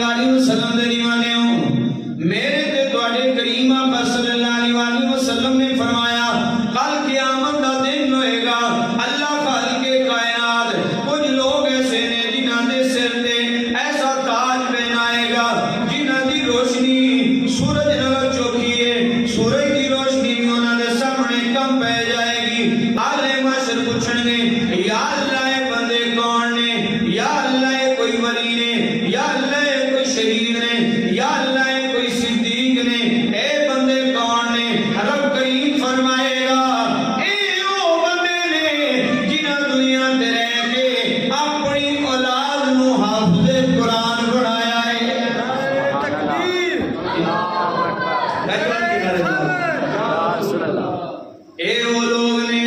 علیہ وآلہ وسلم دے دیوانے ہوں، میرے تے تواڈے کریم آقا صلی اللہ علیہ وآلہ وسلم نے فرمایا کل قیامت دا دن ہوئے گا، اللہ خالق کائنات کچھ لوگ ایسے نے جنہاں دے سر تے ایسا تاج پہنائے گا جنہاں دی روشنی سورج نال چوکی ہے، سورج دی روشنی بھی انہاں دے سامنے کم پہ جائے گی۔ عالم محشر پوچھن گے یا اللہ اے بندے کون نے، یا اللہ اے کوئی ولی نے، یا اللہ اے کوئی شہید نے، یا اللہ اے کوئی صدیق نے، اے بندے کون نے؟ رب کریم فرمائے گا اے او بندے نے جنہاں دنیا تے رہ کے اپنی اولاد نو حافظ قرآن بنایا ہے۔ اے وہ لوگ نے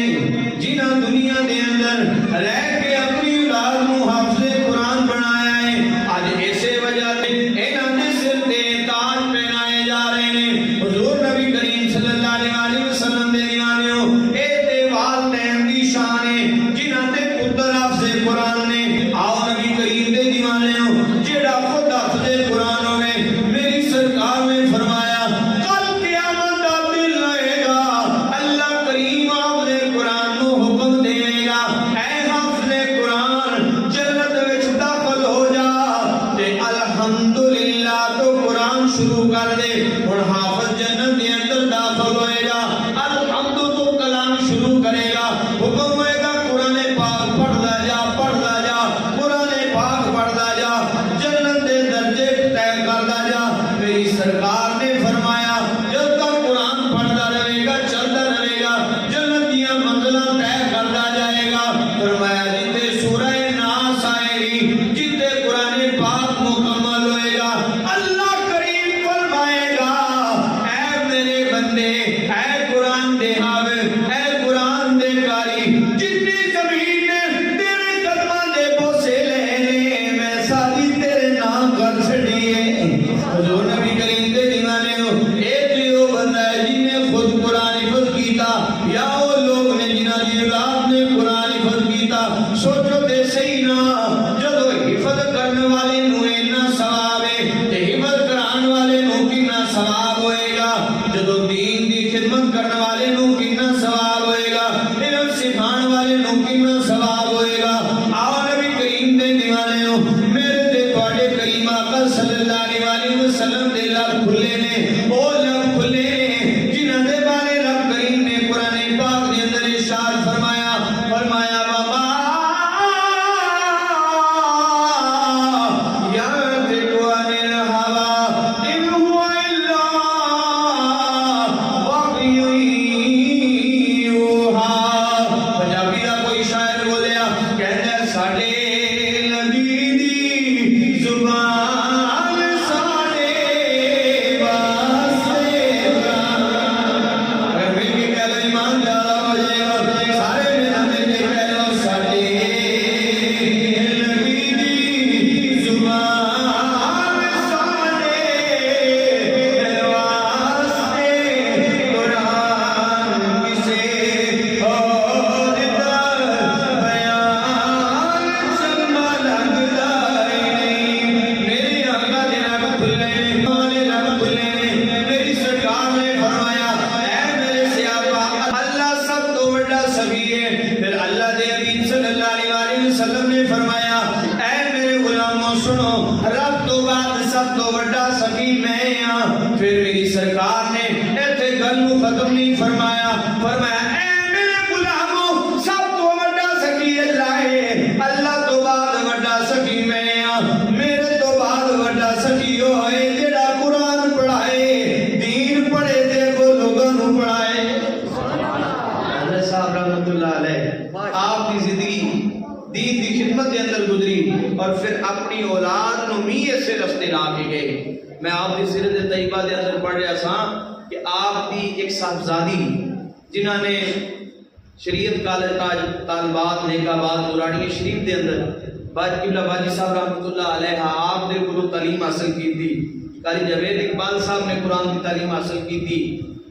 جنہاں دنیا دے اندر رہ کے اپنی اولاد نو حافظ قرآن بنایا ہے، آج ایسے وجہ تے انہاں دے سر تے تاج پہنائے جا رہے ہیں۔ حضور نبی کریم صلی اللہ علیہ وسلم دے دیوانیوں، اے تے والدین دی شان ہے جنہاں دے پتر حافظ قرآن نے۔ آؤ نبی کریم دے دیوانیوں، جیڑا خود حافظ قرآن ہوئے، میری سرکار نے فرمایا کل قیامت دا دن آئے گا، اللہ کریم حافظ قرآن نو حکم دے گا اے حافظ قرآن جنت وچ داخل ہو جا، تے الحمدللہ تو قرآن شروع کر دے۔ ہن حافظ جنت دے اندر داخل ہوئے گا، الحمد تو کلام شروع کرے گا، حکم ہوئے گا قرآن پاک پڑھدا جا، پڑھدا جا، قرآن پاک پڑھدا جا، جنت دے درجے طے کردا جا۔ میری سرکار نے فرمایا جب تک قرآن پڑھدا رہے گا، چلتا رہے گا، جنت دیاں منزلاں طے کردا جائے گا۔ فرمایا جتے سورہ ناس آئے گی، جتے قرآن پاک مکمل ہوئے گا، اللہ کریم فرمائے گا اے میرے بندے، اے قرآن دے حافظ، اے قرآن دے قاری، جتنی زمین نے تیرے قدماں دے بوسے لے نے، میں ساری تیرے نام کر چھڑی ہے۔ حضور نبی کریم دے دیوانے ہو، ایک لیو بندہ ہے جن نے خود قرآن حفظ کیتا، یا وہ لوگ نے جنہاں دی اولاد نے قرآن حفظ کیتا۔ سوچو تے صحیح نا، جدو حفظ کرنے والے نو اینا ثواب ہے تے حفظ کران والے نو کتنا ثواب ہوئے گا، جدو دین دی خدمت کرنے والے نو کتنا ثواب ہوئے گا، علم سکھان والے نو کتنا ثواب ہوئے گا۔ آؤ نبی کریم دے دیوانے ہو، میرے تے تواڈے کریم آقا صلی اللہ علیہ وسلم دے لب کھلے نے، او لب کھلے نے جنہاں دے بارے رب کریم نے قرآن پاک دے اندر ارشاد فرمایا، فرمایا وما ينطق عن الهوى إن هو إلا وحي يوحى۔ پنجابی دا کوئی شاعر بولیا، کہندا ہے ساڈے نبی دی زبان ساڈے واسطے اگر میں بھی کہہ لو ایمان پیارا ہو جائے گا، سارے میرا میں کہہ لو ساڈے نبی دی زبان ساڈے واسطے قرآن کسے اور دا بیان چنگا لگدا نہیں۔ میرے آقا دے رب کھلے نے، ہمارے رب کھلے نے۔ میری سرکار نے فرمایا اے میرے سیابا، اللہ سب تو بڑا سخی ہے۔ پھر اللہ دے حبیب صلی اللہ علیہ وسلم نے فرمایا اے میرے غلاموں سنو، رب تو بعد سب تو بڑا سخی میں ہاں۔ پھر میری سرکار نے ایتھے گل نو ختم نہیں فرمایا، فرمایا اے میرے غلاموں سب تو بڑا سخی اللہ ہے، اللہ تو بعد بڑا سخی میں ہاں، میرے تو بعد بڑا سخی ہوئے جڑا قرآن پڑھائے، دین پڑھے تے کو لوگوں نو پڑھائے۔ حضرت صاحب رحمۃ اللہ علیہ، آپ کی زندگی دین دی خدمت کے اندر گزری اور پھر اپنی اولاد نو بھی ایسے رستے لا کے گئے۔ میں آپ کی سیرت طیبہ دے اندر پڑھ رہا سا کہ آپ دی ایک صاحبزادی جنہاں نے شریعت کالج طالبات نیکاباد پرانی شریف دے اندر قبلہ باجی صاحب رحمۃ اللہ علیہ آپ دے کو تعلیم حاصل کی تھی، قاری جاوید اقبال صاحب نے قرآن کی تعلیم حاصل کی تھی،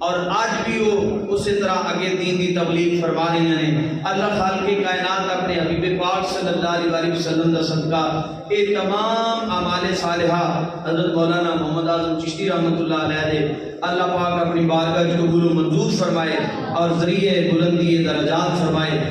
اور آج بھی وہ اسی طرح اگے دین دی تبلیغ فرما رہی ہیں۔ اللہ خالق کائنات اپنے حبیب پاک صلی اللہ علیہ وسلم دا صدقہ اے تمام اعمال صالحہ حضرت مولانا محمد اعظم چشتی رحمۃ اللہ علیہ دے اللہ پاک اپنی بارگاہ قبول و منظور فرمائے اور ذریعہ بلندی درجات فرمائے۔